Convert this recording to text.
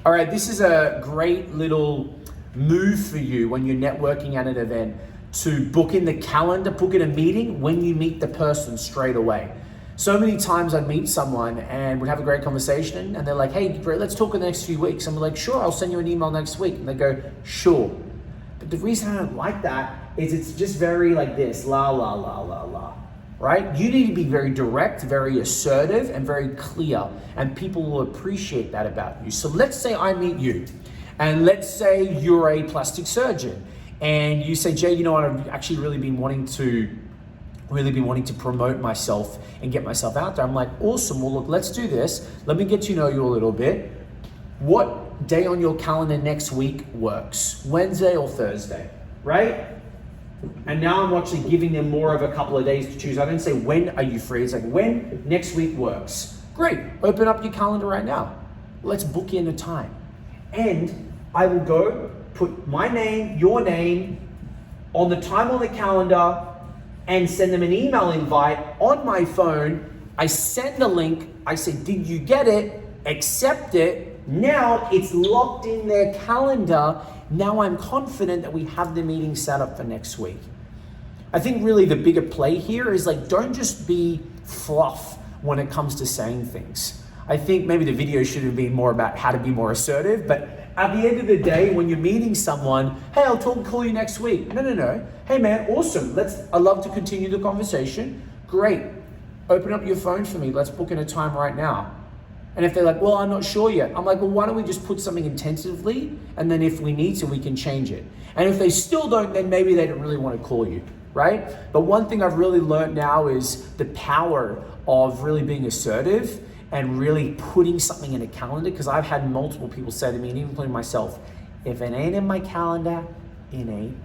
All right, this is a great little move for you when you're networking at an event to book in the calendar, book in a meeting when you meet the person straight away. So many times I'd meet someone and would have a great conversation and they're like, hey, great, let's talk in the next few weeks. I'm like, sure, I'll send you an email next week. And they go, sure. But the reason I don't like that is it's just very like this, la, la, la, la, la, right? You need to be very direct, very assertive, and very clear, and people will appreciate that about you. So let's say I meet you, and let's say you're a plastic surgeon, and you say, Jay, you know what, I've actually really been wanting to promote myself and get myself out there. I'm like, awesome, well look, let's do this. Let me get to know you a little bit. What day on your calendar next week works? Wednesday or Thursday, right? And now I'm actually giving them more of a couple of days to choose. I didn't say, when are you free? It's like, when next week works. Great, open up your calendar right now. Let's book in a time. And I will go put my name, your name, on the time on the calendar and send them an email invite on my phone. I send the link, I say, did you get it? Accept it. Now it's locked in their calendar. Now I'm confident that we have the meeting set up for next week. I think really the bigger play here is like, don't just be fluff when it comes to saying things. I think maybe the video should have been more about how to be more assertive, but at the end of the day, when you're meeting someone, hey, I'll call you next week. No. Hey man, awesome. I'd love to continue the conversation. Great. Open up your phone for me. Let's book in a time right now. And if they're like, well, I'm not sure yet. I'm like, well, why don't we just put something intentively? And then if we need to, we can change it. And if they still don't, then maybe they don't really want to call you, right? But one thing I've really learned now is the power of really being assertive and really putting something in a calendar, because I've had multiple people say to me, and including myself, if it ain't in my calendar, it ain't